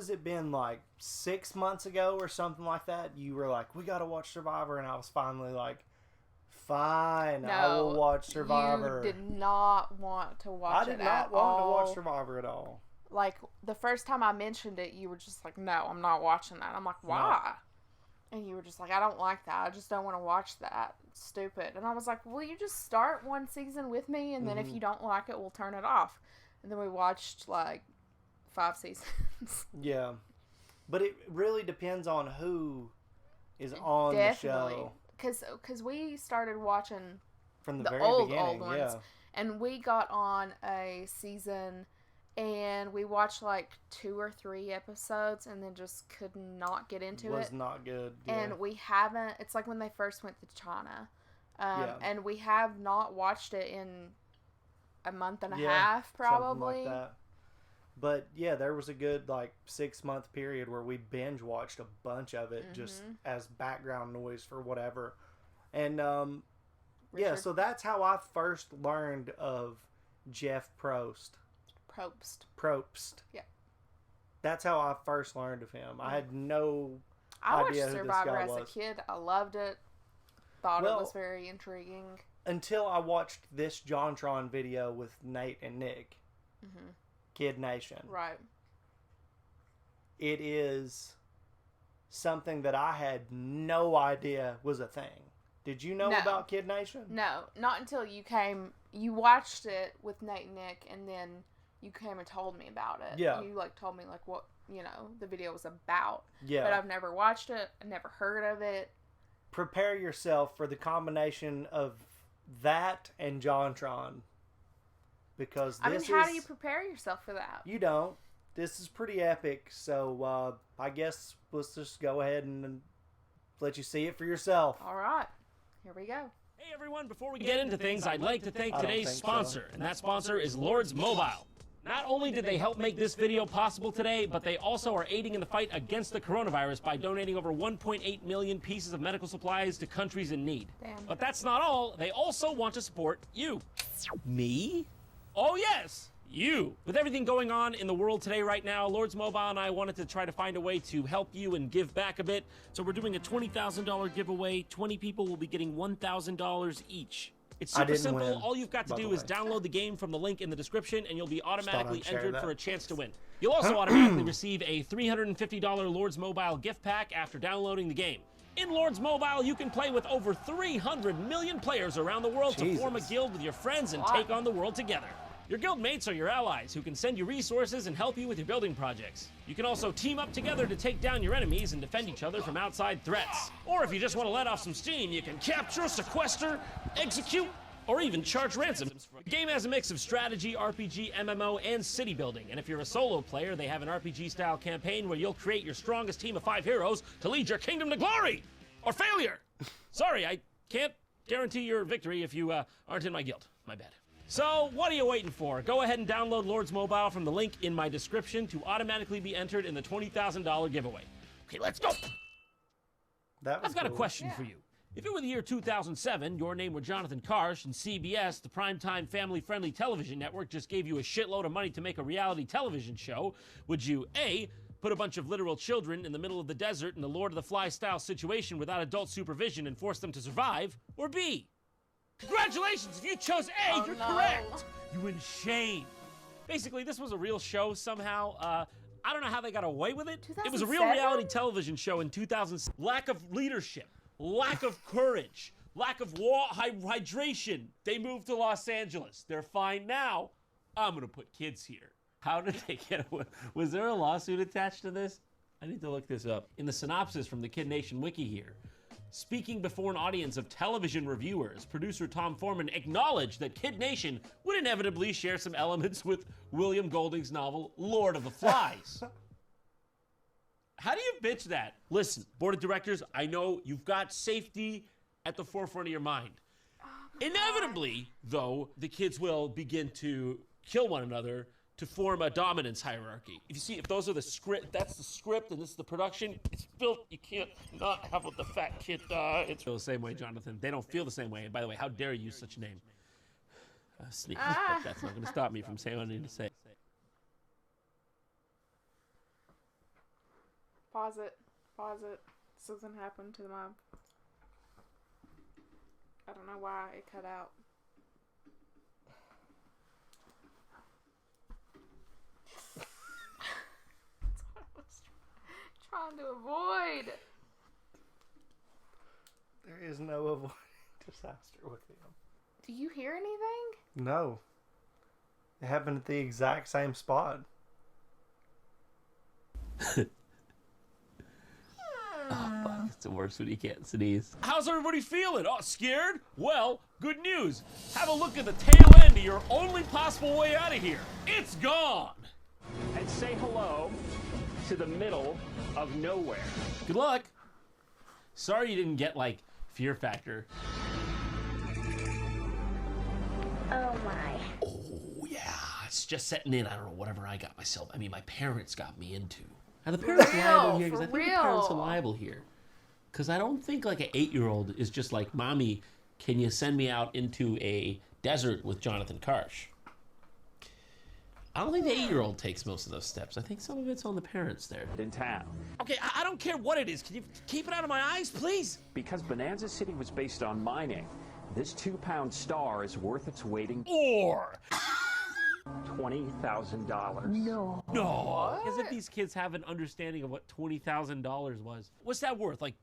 has it been, like 6 months ago or something like that? You were like, we got to watch Survivor, and I was finally like, fine, No, I will watch Survivor. You did not want to watch it at all. I did not want to watch Survivor at all. Like, the first time I mentioned it, you were just like, no, I'm not watching that. I'm like, why? No. And you were just like, I don't like that. I just don't want to watch that. It's stupid. And I was like, will you just start one season with me? And then if you don't like it, we'll turn it off. And then we watched, like, 5 seasons. Yeah. But it really depends on who is on the show. Because we started watching from the very old ones. Yeah. And we got on a season... And we watched like 2 or 3 episodes and then just could not get into it. Was not good. Yeah. And we haven't, it's like when they first went to China. And we have not watched it in a month and a half, probably. Something like that. But yeah, there was a good like 6-month period where we binge watched a bunch of it just as background noise for whatever. And yeah, so that's how I first learned of Jeff Probst. Yeah. That's how I first learned of him. I had no idea who this guy was. I watched Survivor as a kid. I loved it. Thought it was very intriguing. Until I watched this JonTron video with Nate and Nick. Kid Nation. Right. It is something that I had no idea was a thing. Did you know about Kid Nation? No, not until you came. You watched it with Nate and Nick, and then you came and told me about it. Yeah. You like told me like what the video was about. Yeah. But I've never watched it. I never heard of it. Prepare yourself for the combination of that and JonTron, because this how do you prepare yourself for that? You don't. This is pretty epic. So I guess let's just go ahead and let you see it for yourself. All right. Here we go. Hey everyone, before we get into things, I'd like to thank today's sponsor, and that sponsor is Lords Mobile. Not only did they help make this video possible today, but they also are aiding in the fight against the coronavirus by donating over 1.8 million pieces of medical supplies to countries in need. Damn. But that's not all. They also want to support you. Me? Oh yes, you. With everything going on in the world today right now, Lords Mobile and I wanted to try to find a way to help you and give back a bit. So we're doing a $20,000 giveaway. 20 people will be getting $1,000 each. It's super simple. All you've got to do is download the game from the link in the description, and you'll be automatically entered for a chance to win. You'll also automatically receive a $350 Lords Mobile gift pack after downloading the game. In Lords Mobile, you can play with over 300 million players around the world to form a guild with your friends and take on the world together. Your guild mates are your allies who can send you resources and help you with your building projects. You can also team up together to take down your enemies and defend each other from outside threats. Or if you just want to let off some steam, you can capture, sequester, execute, or even charge ransom. The game has a mix of strategy, RPG, MMO, and city building. And if you're a solo player, they have an RPG-style campaign where you'll create your strongest team of 5 heroes to lead your kingdom to glory! Or failure! Sorry, I can't guarantee your victory if you aren't in my guild. My bad. So, what are you waiting for? Go ahead and download Lords Mobile from the link in my description to automatically be entered in the $20,000 giveaway. Okay, let's go! I've got a question for you. If it were the year 2007, your name were Jonathan Karsh, and CBS, the primetime family-friendly television network, just gave you a shitload of money to make a reality television show, would you, A, put a bunch of literal children in the middle of the desert in a Lord of the Flies-style situation without adult supervision and force them to survive, or B, congratulations, if you chose A, you're correct! You win shame. Basically, this was a real show somehow. I don't know how they got away with it. It was a real reality television show in 2000. Lack of leadership. Lack of courage, lack of hydration. They moved to Los Angeles. They're fine now. I'm gonna put kids here. How did they get away? Was there a lawsuit attached to this? I need to look this up. In the synopsis from the Kid Nation wiki here, speaking before an audience of television reviewers, producer Tom Foreman acknowledged that Kid Nation would inevitably share some elements with William Golding's novel Lord of the Flies. How do you bitch that? Listen, board of directors, I know you've got safety at the forefront of your mind. Inevitably, though, the kids will begin to kill one another to form a dominance hierarchy. If you see, if those are the script, that's the script and this is the production, it's built, you can't not have the fat kid die. It's the same way, Jonathan. They don't feel the same way. And by the way, how dare you use such a name? Sneaky, but that's not going to stop me from saying what I need to say. Pause it. Pause it. Something happened to my... I don't know why it cut out. That's what I was trying to avoid. There is no avoiding disaster with him. Do you hear anything? No. It happened at the exact same spot. Oh, fuck. It's the worst when you can't sneeze. How's everybody feeling? Oh, scared? Well, good news. Have a look at the tail end of your only possible way out of here. It's gone. And say hello to the middle of nowhere. Good luck. Sorry you didn't get, like, Fear Factor. Oh my. Oh, yeah. It's just setting in. I don't know, whatever I got myself. I mean, my parents got me into. Are the parents liable here? Because I think the parents are liable here. Because I don't think like an 8-year-old is just like, Mommy, can you send me out into a desert with Jonathan Karsh? I don't think the 8-year-old takes most of those steps. I think some of it's on the parents there. In town. Okay, I don't care what it is. Can you keep it out of my eyes, please? Because Bonanza City was based on mining, this 2-pound star is worth its weight in Or... $20,000. No. What? As if these kids have an understanding of what $20,000 was. What's that worth? Like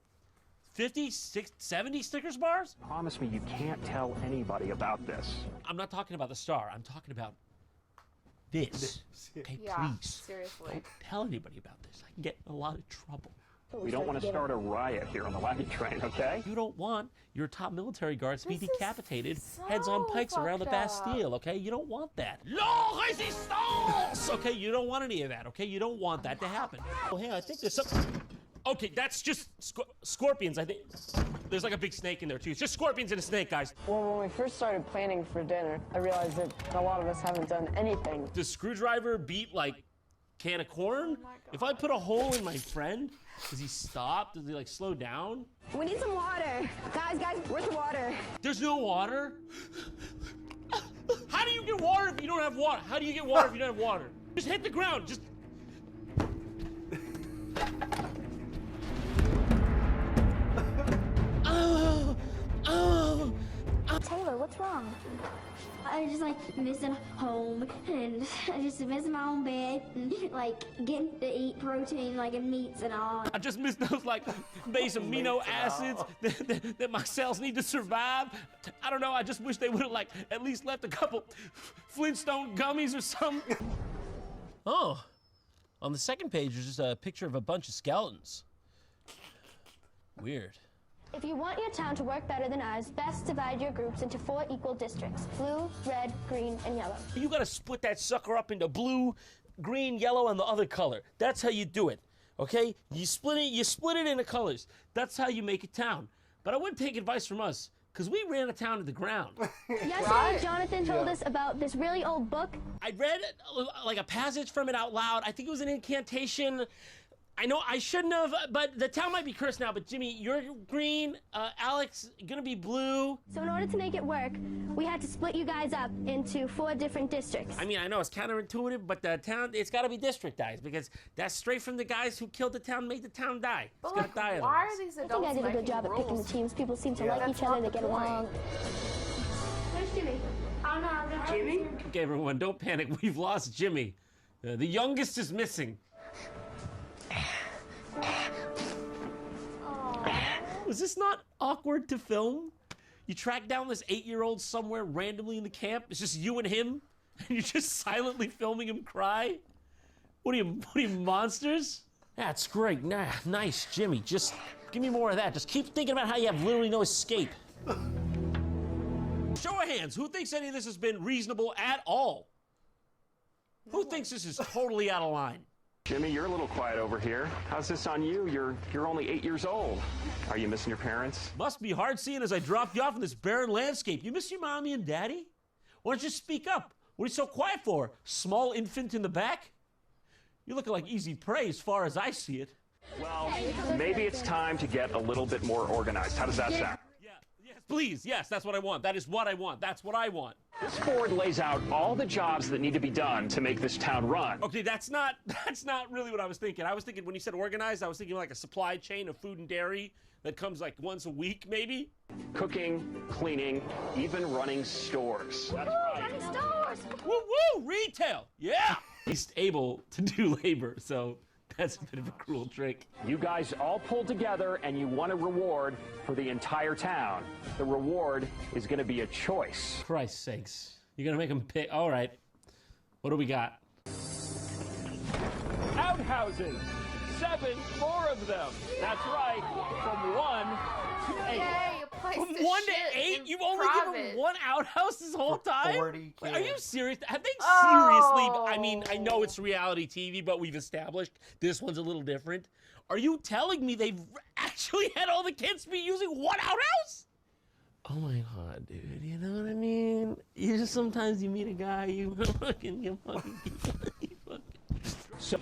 50, 60, 70 Snickers bars? Promise me you can't tell anybody about this. I'm not talking about the star. I'm talking about this. Okay, Yeah, please. seriously. Don't tell anybody about this. I can get in a lot of trouble. We don't want to start a riot here on the wagon train, okay? You don't want your top military guards to be This is decapitated, so heads on pikes around the fucked up. Bastille, okay? You don't want that. No resistance! Okay, you don't want any of that, okay? You don't want that to happen. Well, hey, I think there's some... Okay, that's just scorpions, I think. There's like a big snake in there, too. It's just scorpions and a snake, guys. Well, when we first started planning for dinner, I realized that a lot of us haven't done anything. Does screwdriver beat, like, can of corn? Oh my If I put a hole in my friend, does he stop? Does he, like, slow down? We need some water. Guys, where's the water? There's no water? How do you get water if you don't have water? How do you get water if you don't have water? Just hit the ground. Just... Taylor, what's wrong? I just like missing home, and I just missing my own bed, and like getting to eat protein, like in meats and all. I just miss those like base amino acids that my cells need to survive. I don't know. I just wish they would have like at least left a couple Flintstone gummies or something. Oh, on the second page there's just a picture of a bunch of skeletons. Weird. If you want your town to work better than ours, best divide your groups into 4 equal districts: blue, red, green, and yellow. You gotta split that sucker up into blue, green, yellow, and the other color. That's how you do it, okay? You split it into colors. That's how you make a town. But I wouldn't take advice from us, because we ran a town to the ground. Yesterday, Jonathan told us about this really old book. I read like a passage from it out loud. I think it was an incantation. I know I shouldn't have, but the town might be cursed now. But Jimmy, you're green, Alex gonna be blue. So in order to make it work, we had to split you guys up into 4 different districts. I mean, I know it's counterintuitive, but the town, it's gotta be districtized, because that's straight from the guys who killed the town, made the town die. It's gotta die Why otherwise. are these I think adults I did a making good job at picking the rules? teams. People seem to like that's each other, not they the get point. along. Where's Jimmy? I don't know. Jimmy? Okay, everyone, don't panic. We've lost Jimmy. The youngest is missing. Was this not awkward to film? You track down this 8-year-old somewhere randomly in the camp. It's just you and him, and you're just silently filming him cry. What are you monsters? That's great. Nah, nice, Jimmy. Just give me more of that. Just keep thinking about how you have literally no escape. Show of hands. Who thinks any of this has been reasonable at all? Who thinks this is totally out of line? Jimmy, you're a little quiet over here. How's this on you? You're only 8 years old. Are you missing your parents? Must be hard seeing as I dropped you off in this barren landscape. You miss your mommy and daddy? Why don't you speak up? What are you so quiet for? Small infant in the back? You're looking like easy prey as far as I see it. Well, maybe it's time to get a little bit more organized. How does that sound? Yeah, yes, please. Yes, that's what I want. That is what I want. That's what I want. This board lays out all the jobs that need to be done to make this town run. Okay, that's not really what I was thinking. I was thinking when you said organized, I was thinking like a supply chain of food and dairy that comes like once a week, maybe. Cooking, cleaning, even running stores. That's right. Running stores. Woo woo! Retail. Yeah. He's able to do labor, so that's a bit of a cruel trick. You guys all pulled together and you won a reward for the entire town. The reward is going to be a choice. Christ's sakes. You're going to make him pick. All right. What do we got? Outhouses. 4 of them. That's right. From 1 to 8. Yay, a place From to 1 to shit 8? in You've only private. given 1 outhouse this whole time? 40 Wait, are you kids. serious? Have they Oh. seriously? I mean, I know it's reality TV, but we've established this one's a little different. Are you telling me they've actually had all the kids be using 1 outhouse? Oh my god, dude! You know what I mean? You just sometimes you meet a guy, you fucking. So,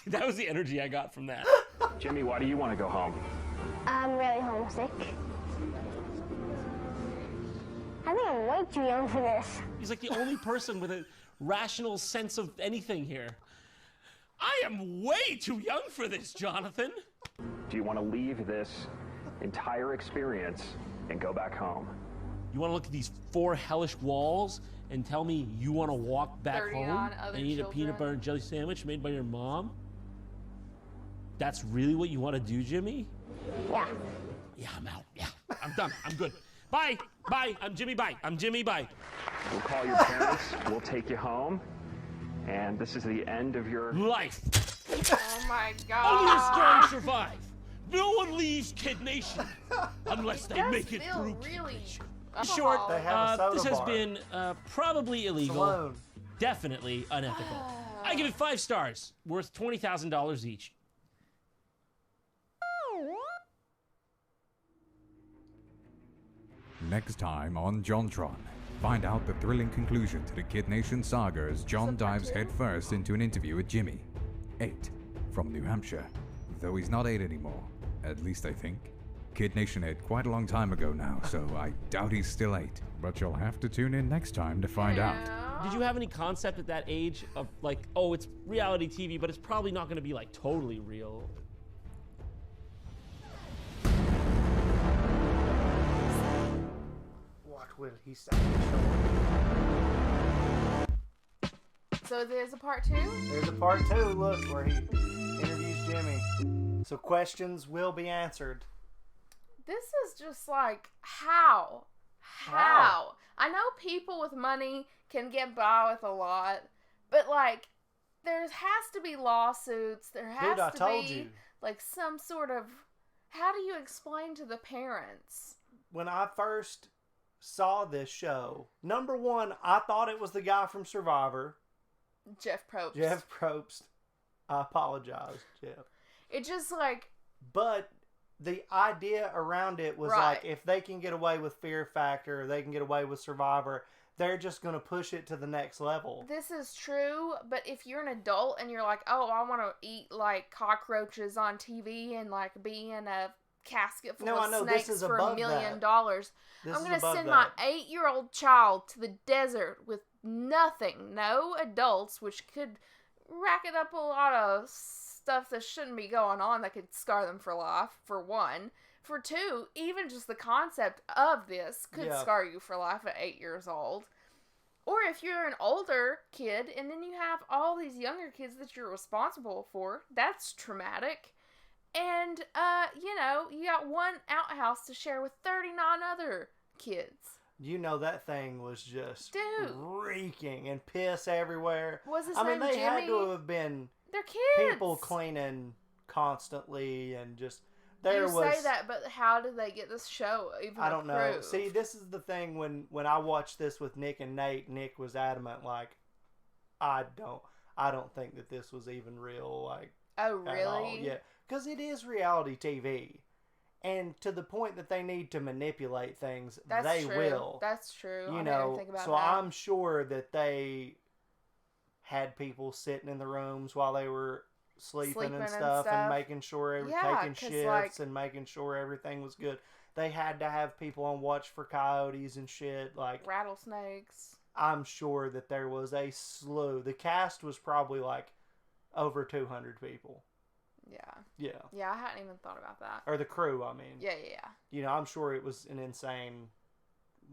That was the energy I got from that. Jimmy, why do you want to go home? I'm really homesick. I think I'm way too young for this. He's like the only person with a rational sense of anything here. I am way too young for this, Jonathan. Do you want to leave this entire experience and go back home? You want to look at these 4 hellish walls and tell me you want to walk back 39 home other and eat a children. peanut butter and jelly sandwich made by your mom? That's really what you want to do, Jimmy? Yeah. Yeah, I'm out. Yeah, I'm done. I'm good. Bye. Bye. I'm Jimmy. Bye. I'm Jimmy. Bye. We'll call your parents. We'll take you home. And this is the end of your... Life. Oh my Only the god. strong survive. No one leaves Kid Nation unless they Does make it feel through. really Short, They have a soda this has bar. been probably illegal, Salone. definitely unethical. I give it 5 stars, worth $20,000 each. Next time on JonTron, find out the thrilling conclusion to the Kid Nation saga as John dives headfirst into an interview with Jimmy, 8, from New Hampshire. Though he's not 8 anymore, at least I think. Kid Nation hit quite a long time ago now, so I doubt he's still 8. But you'll have to tune in next time to find out. Did you have any concept at that age of like, oh, it's reality TV, but it's probably not going to be like totally real? What will he say? So there's a part 2? There's a part 2, look, where he interviews Jimmy. So questions will be answered. This is just like, how? How? I know people with money can get by with a lot, but like, there has to be lawsuits. There has Dude, I to told be you. like some sort of. How do you explain to the parents? When I first saw this show, number one, I thought it was the guy from Survivor, Jeff Probst. Jeff Probst. I apologize, Jeff. It just like, But the idea around it was Right. like, if they can get away with Fear Factor, they can get away with Survivor, they're just going to push it to the next level. this is true, but if you're an adult and you're like, oh, I want to eat like cockroaches on TV and like be in a casket full No, I of know, this snakes is for above $1 million, This I'm is going to above send that. my 8-year-old child to the desert with nothing, no adults, which could racket up a lot of stuff that shouldn't be going on that could scar them for life, for one. For two, even just the concept of this could Yeah. scar you for life at 8 years old. Or if you're an older kid and then you have all these younger kids that you're responsible for, that's traumatic. And, you got one outhouse to share with 39 other kids. You know, that thing was just Dude. reeking and piss everywhere. Was his I mean, name they had Jimmy? to have been They're kids. people cleaning constantly and just... There You was... say that, but how did they get this show even I don't know. approved? See, this is the thing when I watched this with Nick and Nate, Nick was adamant, like, I don't think that this was even real, like, Oh, at all. really? Yeah, because it is reality TV. And to the point that they need to manipulate things, That's they true. will. That's true. I You didn't know, think about so that. I'm sure that they had people sitting in the rooms while they were sleeping and stuff, and making sure taking shifts and making sure everything was good. They had to have people on watch for coyotes and shit, like rattlesnakes. I'm sure that there was a slew. The cast was probably like over 200 people. Yeah. Yeah, I hadn't even thought about that. Or the crew, I mean. Yeah. You know, I'm sure it was an insane,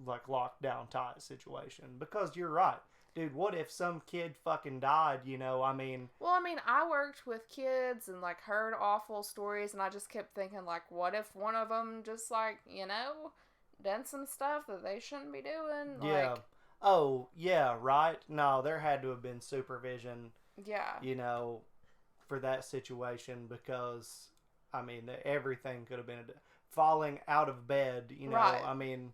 like, lockdown type situation. Because you're right. Dude, what if some kid fucking died, you know? I mean... Well, I mean, I worked with kids and, like, heard awful stories, and I just kept thinking, like, what if one of them just, like, you know, done some stuff that they shouldn't be doing? Yeah. Like, oh, yeah, right? No, there had to have been supervision. Yeah. You know, for that situation, because, I mean, everything could have been falling out of bed, you know, right. I mean,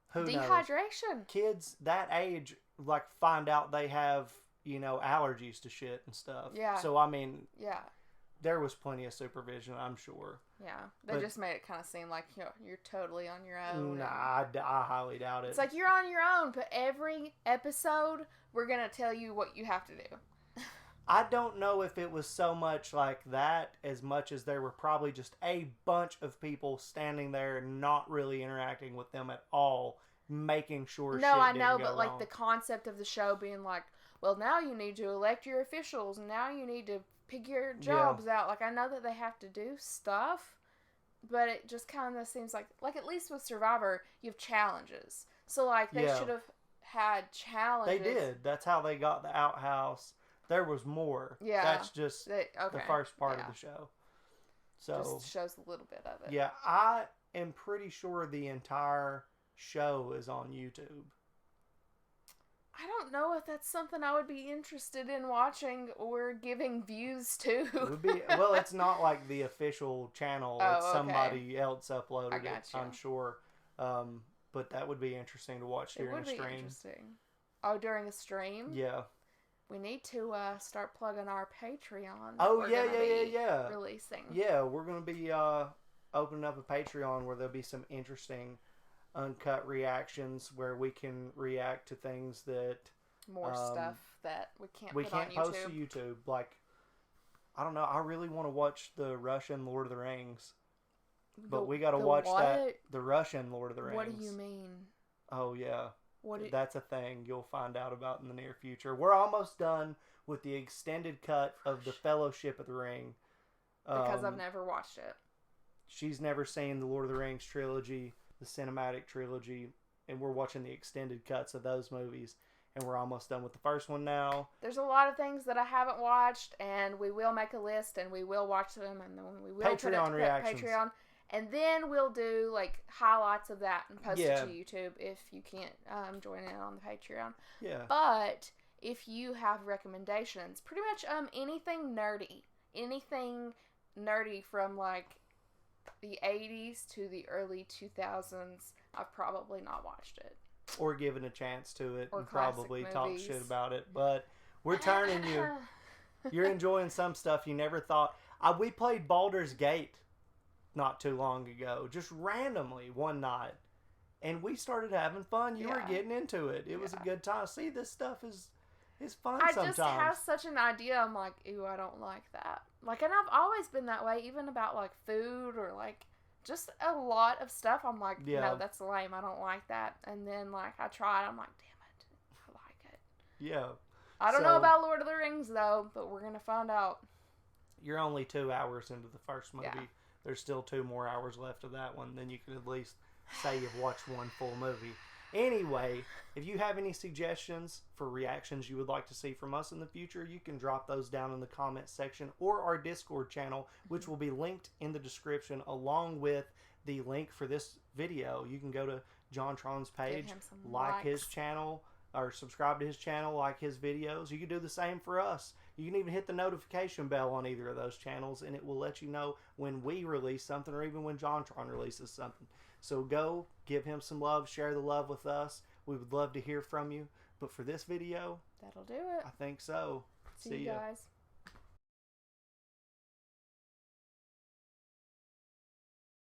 who knows? Dehydration. Kids that age, like, find out they have, you know, allergies to shit and stuff. Yeah. So, I mean, yeah, there was plenty of supervision, I'm sure. Yeah. They just made it kind of seem like, you know, you're totally on your own. Nah, I highly doubt it. It's like, you're on your own, but every episode, we're going to tell you what you have to do. I don't know if it was so much like that as much as there were probably just a bunch of people standing there not really interacting with them at all, making sure No, I shit know, didn't but go like wrong. the concept of the show being like, well, now you need to elect your officials, and now you need to pick your jobs out. Like, I know that they have to do stuff, but it just kind of seems like at least with Survivor, you have challenges. So, like, they should have had challenges. They did. That's how they got the outhouse. There was more. Yeah. That's just the first part of Yeah. the show. So just shows a little bit of it. Yeah, I am pretty sure the entire show is on YouTube. I don't know if that's something I would be interested in watching or giving views to. It would be, well, it's not like the official channel. Oh, it's somebody else uploaded I it, gotcha. I'm sure. But that would be interesting to watch during a stream. It would be interesting. Oh, during a stream? Yeah. We need to start plugging our Patreon. Oh, yeah. Releasing. Yeah, we're going to be opening up a Patreon where there'll be some interesting uncut reactions where we can react to things that... More stuff that we can't post to YouTube. Like, I don't know, I really want to watch the Russian Lord of the Rings. But we got to watch the Russian Lord of the Rings. What do you mean? Oh, yeah. That's a thing you'll find out about in the near future. We're almost done with the extended cut of the Fellowship of the Ring. Because I've never watched it. She's never seen the Lord of the Rings trilogy, the cinematic trilogy, and we're watching the extended cuts of those movies. And we're almost done with the first one now. There's a lot of things that I haven't watched, and we will make a list, and we will watch them, and then we will Patreon reactions. Patreon. And then we'll do, like, highlights of that and post it to YouTube if you can't join in on the Patreon. Yeah. But if you have recommendations, pretty much anything nerdy from, like, the 80s to the early 2000s, I've probably not watched it. Or given a chance to it or and probably movies. talk shit about it. But we're turning you. You're enjoying some stuff you never thought. We played Baldur's Gate not too long ago, just randomly one night, and we started having fun. You were getting into it. It was a good time. See, this stuff is fun sometimes. I just have such an idea. I'm like, ew, I don't like that. Like, and I've always been that way, even about, like, food or, like, just a lot of stuff. I'm like, no, that's lame. I don't like that. And then, like, I try it. I'm like, damn it, I like it. Yeah. I don't know about Lord of the Rings, though, but we're going to find out. You're only 2 hours into the first movie. Yeah. There's still 2 more hours left of that one. Then you can at least say you've watched one full movie. Anyway, if you have any suggestions for reactions you would like to see from us in the future, you can drop those down in the comments section or our Discord channel, which will be linked in the description along with the link for this video. You can go to JonTron's page, like his channel, or subscribe to his channel, like his videos. You can do the same for us. You can even hit the notification bell on either of those channels, and it will let you know when we release something or even when JonTron releases something. So go, give him some love, share the love with us. We would love to hear from you. But for this video, that'll do it. I think so. See you guys.